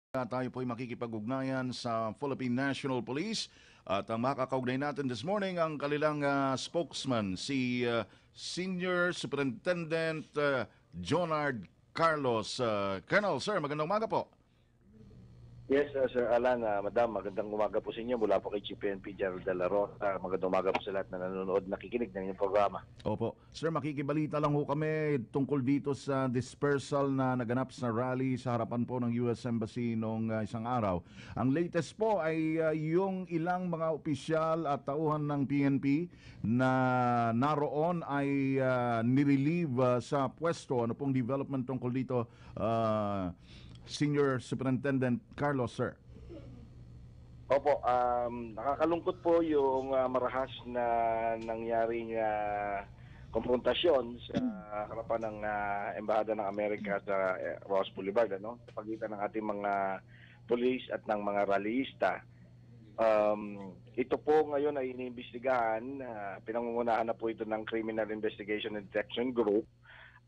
Tayo po ay makikipag-ugnayan sa Philippine National Police at ang makakaugnay natin this morning ang kanilang spokesman, si Senior Superintendent Jonard Carlos. Colonel, sir, magandang umaga po. Yes, Sir Alan, Madam, magandang umaga po sa inyo mula po kay Chief PNP Gerald de la Rosa. Magandang umaga po sa lahat na nanonood, nakikinig ng inyong programa. Opo. Sir, makikibalita lang ho kami tungkol dito sa dispersal na naganap sa rally sa harapan po ng US Embassy noong isang araw. Ang latest po ay yung ilang mga opisyal at tauhan ng PNP na naroon ay nirelieve sa pwesto. Ano pong development tungkol dito, Senior Superintendent Carlos, sir? Opo, nakakalungkot po yung marahas na nangyaring konfrontasyon sa harapan ng Embahada ng Amerika sa Ross Boulevard, sa pagitan ng ating mga pulis at ng mga rallyista. Ito po ngayon ay iniimbestigahan, pinangungunahan na po ito ng Criminal Investigation and Detection Group.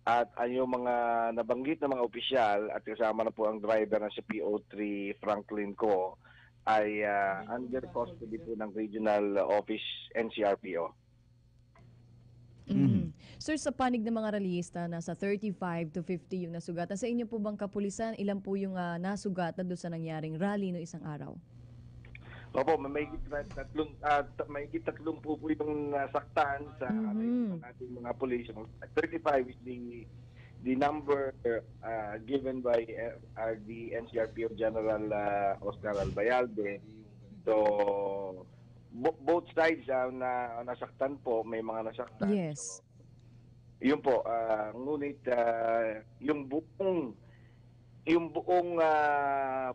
At yung mga nabanggit na mga opisyal at kasama na po ang driver na si PO3 Franklin Co ay under custody po ng Regional Office NCRPO. Sir, sa panig ng mga rallyista, nasa 35 to 50 yung nasugatan. Sa inyo po bang kapulisan, ilan po yung nasugatan doon sa nangyaring rally no isang araw? Opo, may tatlong po yung nasaktan sa ating mga pulis. 35 is the number given by the NCRPO General Oscar Albayalde. So, both sides na nasaktan po, may mga nasaktan. Yes. So, yun po, ngunit yung buong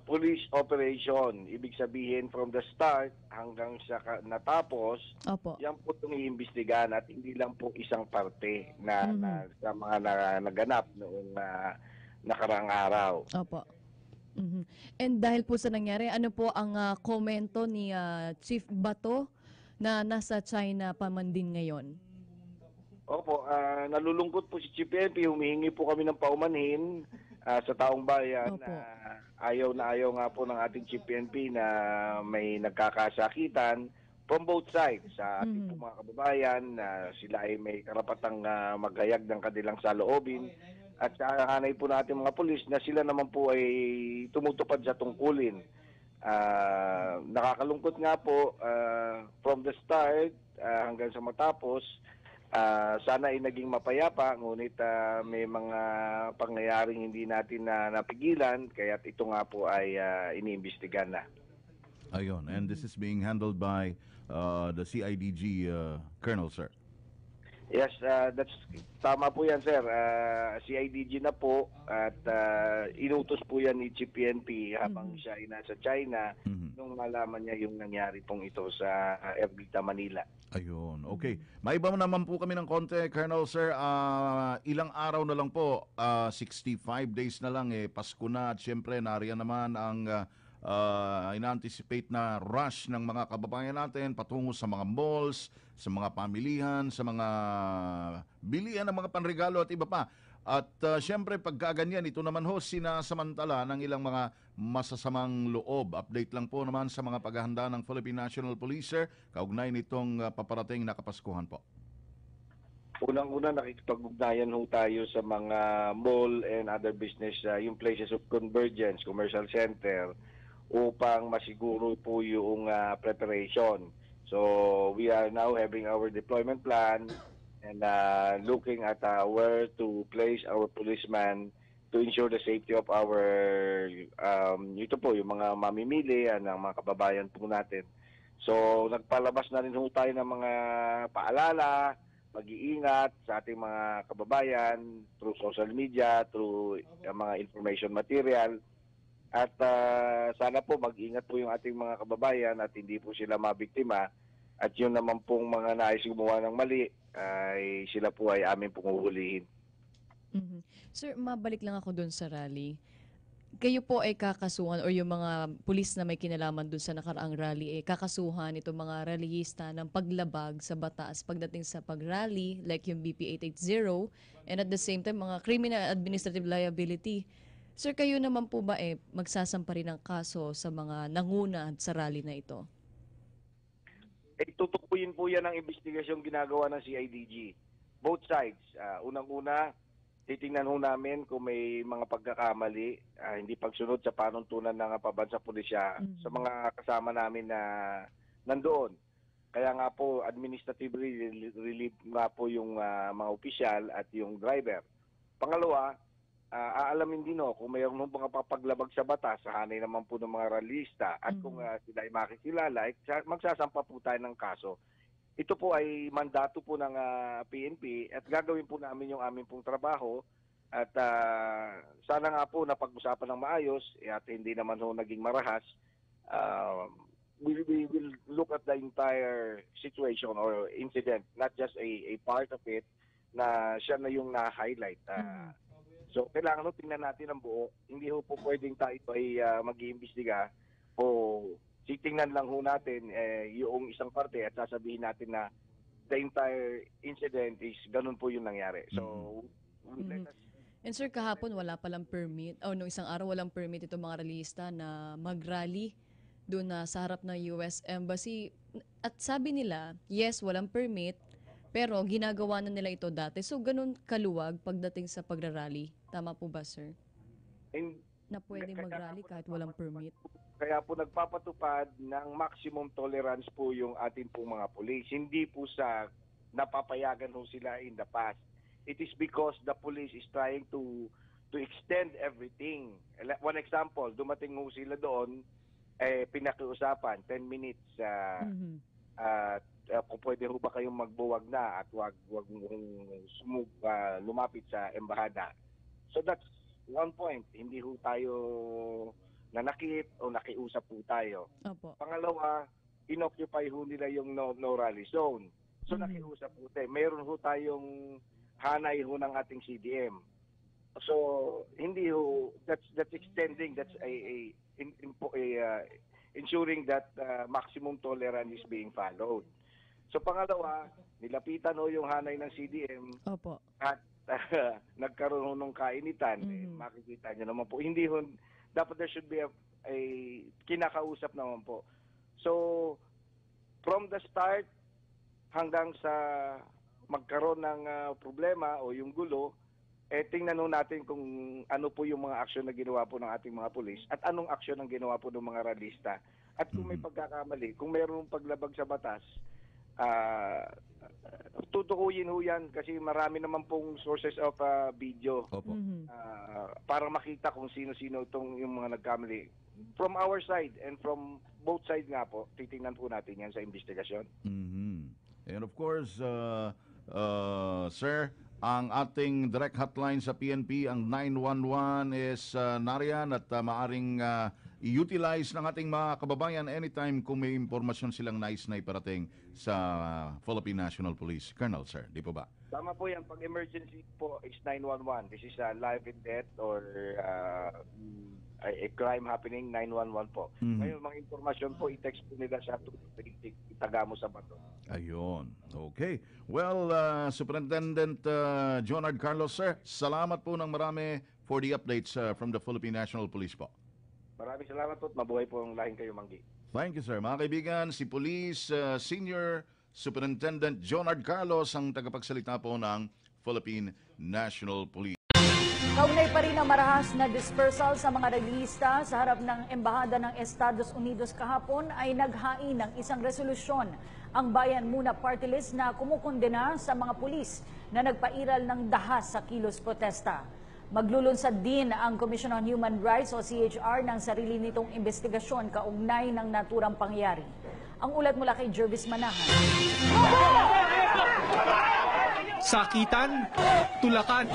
police operation, ibig sabihin from the start hanggang sa natapos, Opo. yan po itong iimbestigahan at hindi lang po isang parte na sa mga naganap noong nakaraang araw. Opo. And dahil po sa nangyari, ano po ang komento ni Chief Bato na nasa China pa man din ngayon? Opo, nalulungkot po si Chief PNP, humihingi po kami ng paumanhin sa taong bayan. Ayaw na ayaw nga po ng ating Chief PNP na may nagkakasakitan from both sides sa ating po mga kababayan na sila ay may karapatang maghayag ng kanilang saloobin at sa hanay po natin mga pulis na sila naman po ay tumutupad sa tungkulin. Nakakalungkot nga po from the start hanggang sa matapos, sana ay naging mapayapa, ngunit may mga pangyayaring hindi natin napigilan, kaya ito nga po ay iniimbestigahan na. Ayun, and this is being handled by the CIDG Colonel, sir. Yes, that's tama po yan, sir. CIDG na po at inutos po yan ni Chief PNP habang siya ay nasa China nung malaman niya yung nangyari pong ito sa Ermita, Manila. Ayun, okay. Maiba naman po kami ng konti, Colonel, sir. Ilang araw na lang po, 65 days na lang, Pasko na at syempre nariyan naman ang in-anticipate na rush ng mga kababayan natin patungo sa mga malls, sa mga pamilihan, sa mga bilihan ng mga panregalo at iba pa. At syempre pagkaganyan, ito naman ho sinasamantala ng ilang mga masasamang loob. Update lang po naman sa mga paghahanda ng Philippine National Police, sir, kaugnay nitong paparating na Kapaskuhan po. Unang-una, nakikipag-ugnayan ho tayo sa mga mall and other business, yung places of convergence, commercial center, upang masiguro po yung preparation. So we are now having our deployment plan and looking at where to place our policemen to ensure the safety of our ito po yung mga mamimili ng mga kababayan po natin. So nagpalabas na rin ho tayo ng mga paalala, mag-iingat sa ating mga kababayan through social media, through mga information material. At sana po mag-ingat po yung ating mga kababayan at hindi po sila mabiktima. At yun naman pong mga nais gumawa ng mali ay sila po ay aming punghuhulihin. Sir, mabalik lang ako doon sa rally. Kayo po ay kakasuhan or yung mga pulis na may kinalaman doon sa nakaraang rally kakasuhan itong mga rallyista ng paglabag sa batas pagdating sa pag-rally like yung BP 880 and at the same time mga criminal administrative liability. Sir, kayo naman po ba magsasampa rin ng kaso sa mga nanguna sa rally na ito? Tutukuyin po yan ang investigasyong ginagawa ng CIDG. Both sides. Unang-una, titingnan ho namin kung may mga pagkakamali, hindi pagsunod sa panuntunan ng pabansang pulisya sa mga kasama namin na nandoon. Kaya nga po, administratively relief nga po yung mga opisyal at yung driver. Pangalawa, aalamin din kung mayroon mga papaglabag sa batas, hanay naman po ng mga rallyista at kung sila ay makikilala, magsasampa po tayo ng kaso. Ito po ay mandato po ng PNP at gagawin po namin yung aming pong trabaho at sana nga po napag-usapan ng maayos at hindi naman ho naging marahas. We will look at the entire situation or incident, not just a part of it na siya na yung na-highlight. So, kailangan tingnan natin ang buo. Hindi ho po pwedeng tayo ay mag-iimbestiga o titingnan lang ho natin yung isang parte at sasabihin natin na the entire incident is ganun po yung nangyari. So, let us... And sir, kahapon wala palang permit, nung isang araw walang permit itong mga rallyista na mag-rally doon na sa harap ng US Embassy. At sabi nila, yes, walang permit, pero ginagawa na nila ito dati. So, ganun kaluwag pagdating sa pagrarally. Tama po ba, sir? Na pwedeng mag-rally kahit walang permit? Kaya po nagpapatupad ng maximum tolerance po yung ating pong mga police. Hindi po sa napapayagan ho sila in the past. It is because the police is trying to extend everything. One example, dumating ho sila doon, pinakiusapan, 10 minutes, kung pwede ho ba kayong magbuwag na at wag lumapit sa embahada. So that's one point. Hindi ho tayo nanakit o nakiusap po tayo. Opo. Pangalawa, inoccupy ho nila yung no rally zone. So nakiusap po tayo. Mayroon ho tayong hanay ho ng ating CDM. So hindi ho, that's extending, that's ensuring that maximum tolerance is being followed. So pangalawa, nilapitan ho yung hanay ng CDM. Opo. At nagkaroon ho ng kainitan. Makikita nyo naman po. Hindi ho, dapat there should be a kinakausap naman po. So from the start hanggang sa magkaroon ng problema o yung gulo, tingnan ho natin kung ano po yung mga aksyon na ginawa po ng ating mga pulis at anong aksyon ang ginawa po ng mga rallyista. At kung may pagkakamali, kung mayroong paglabag sa batas, tutukuyin ho yan kasi marami naman pong sources of video para makita kung sino-sino itong yung mga nagkamali. From our side and from both sides nga po, titingnan po natin yan sa investigasyon. And of course, sir, ang ating direct hotline sa PNP, ang 911 is nariyan at maaring i-utilize ng ating mga kababayan anytime kung may impormasyon silang nais na iparating sa Philippine National Police. Colonel, sir, di po ba? Tama po yan. Pag emergency po is 911. This is life and death or a crime happening, 911 po. Ngayon, mga informasyon po, i-text po nila sa itaga mo sa bato. Ayun. Okay. Well, Superintendent Jonard Carlos, sir, salamat po ng marami for the updates from the Philippine National Police po. Maraming salamat po at mabuhay po ang lahing kayo, Manggi. Thank you, sir. Mga kaibigan, si Police Senior Superintendent Jonard Carlos ang tagapagsalita po ng Philippine National Police. Kaunay pa rin ang marahas na dispersal sa mga rallyista sa harap ng Embahada ng Estados Unidos kahapon ay naghain ng isang resolusyon ang Bayan Muna Party List na kumukondena sa mga pulis na nagpairal ng dahas sa kilos protesta. Maglulunsad din ang Commission on Human Rights o CHR ng sarili nitong investigasyon kaugnay ng naturang pangyayari. Ang ulat mula kay Jervis Manahan. Sakitan, tulakan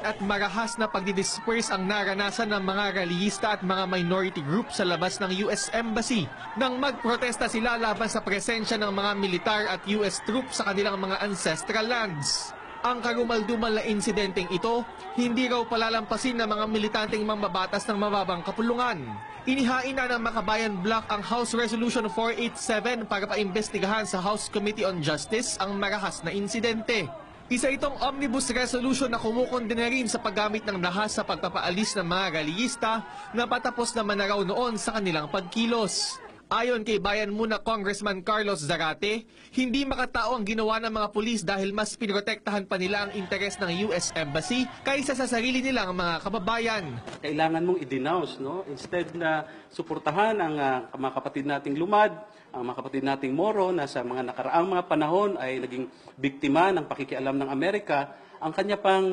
at marahas na pagdidisperse ang naranasan ng mga rallyista at mga minority group sa labas ng US Embassy nang magprotesta sila laban sa presensya ng mga militar at US troops sa kanilang mga ancestral lands. Ang karumaldumal na insidenteng ito, hindi raw palalampasin ng mga militanteng mambabatas ng mababang kapulungan. Inihain na ng Makabayan Bloc ang House Resolution 487 para paimbestigahan sa House Committee on Justice ang marahas na insidente. Isa itong omnibus resolution na kumukondena rin sa paggamit ng dahas sa pagpapaalis ng mga rallyista na patapos naman na raw noon sa kanilang pagkilos. Ayon kay Bayan Muna Congressman Carlos Zarate, hindi makatao ang ginawa ng mga pulis dahil mas pinoprotektahan pa nila ang interes ng US Embassy kaysa sa sarili nilang mga kababayan. Kailangan mong i-denounce, no? Instead na suportahan ang mga kapatid nating lumad, ang mga kapatid nating Moro na sa mga nakaraang mga panahon ay naging biktima ng pakikialam ng Amerika, ang kanya pang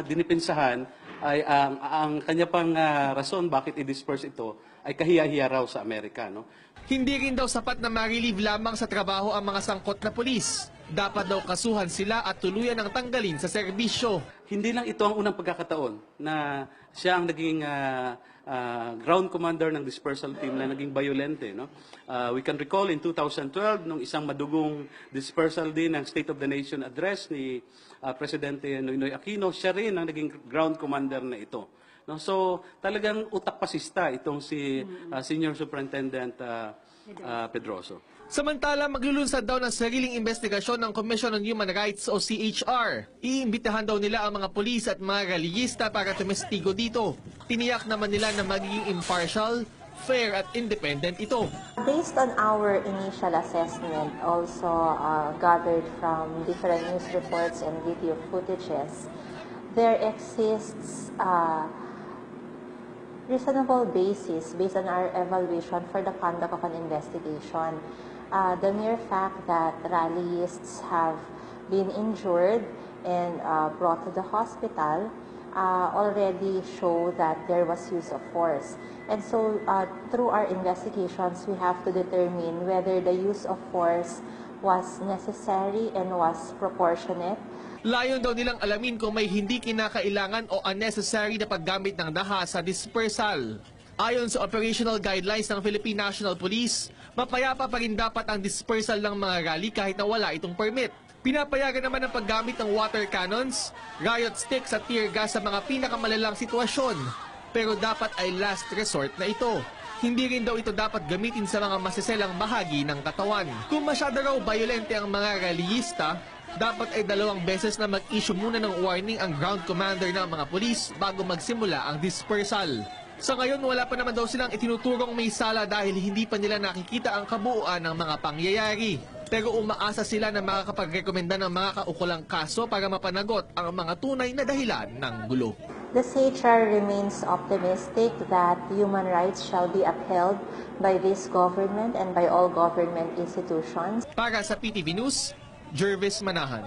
dinipensahan ay ang kanya pang rason bakit i-disperse ito ay kahiya-hiya raw sa Amerika, no? Hindi rin daw sapat na ma-relieve lamang sa trabaho ang mga sangkot na pulis. Dapat daw kasuhan sila at tuluyan ang tanggalin sa serbisyo. Hindi lang ito ang unang pagkakataon na siya ang naging ground commander ng dispersal team na naging violente, no? We can recall in 2012 nung isang madugong dispersal din ng State of the Nation address ni Presidente Noynoy Aquino, siya rin ang naging ground commander na ito. No, so talagang utak pasista itong si Senior Superintendent Pedroso. Samantala, maglulunsad daw ng sariling investigasyon ng Commission on Human Rights o CHR. Iimbitahan daw nila ang mga pulis at mga rallyista para tumestigo dito. Tiniyak naman nila na magiging impartial, fair at independent ito. Based on our initial assessment, also gathered from different news reports and video footages, there exists reasonable basis based on our evaluation for the conduct of an investigation. The mere fact that rallyists have been injured and brought to the hospital already show that there was use of force. And so through our investigations, we have to determine whether the use of force was necessary and was proportionate. Layon daw nilang alamin kung may hindi kinakailangan o unnecessary na paggamit ng dahas sa dispersal. Ayon sa operational guidelines ng Philippine National Police, mapayapa pa rin dapat ang dispersal ng mga rally kahit na wala itong permit. Pinapayagan naman ang paggamit ng water cannons, riot sticks at tear gas sa mga pinakamalalang sitwasyon. Pero dapat ay last resort na ito. Hindi rin daw ito dapat gamitin sa mga masiselang bahagi ng katawan. Kung masyado raw violente ang mga rallyista, dapat ay 2 beses na mag-issue muna ng warning ang ground commander ng mga pulis bago magsimula ang dispersal. Sa ngayon, wala pa naman daw silang itinuturong may sala dahil hindi pa nila nakikita ang kabuuan ng mga pangyayari. Pero umaasa sila na makakapagrekomenda ng mga kaukulang kaso para mapanagot ang mga tunay na dahilan ng gulo. The CHR remains optimistic that human rights shall be upheld by this government and by all government institutions. Para sa PTV News, Jervis Manahan.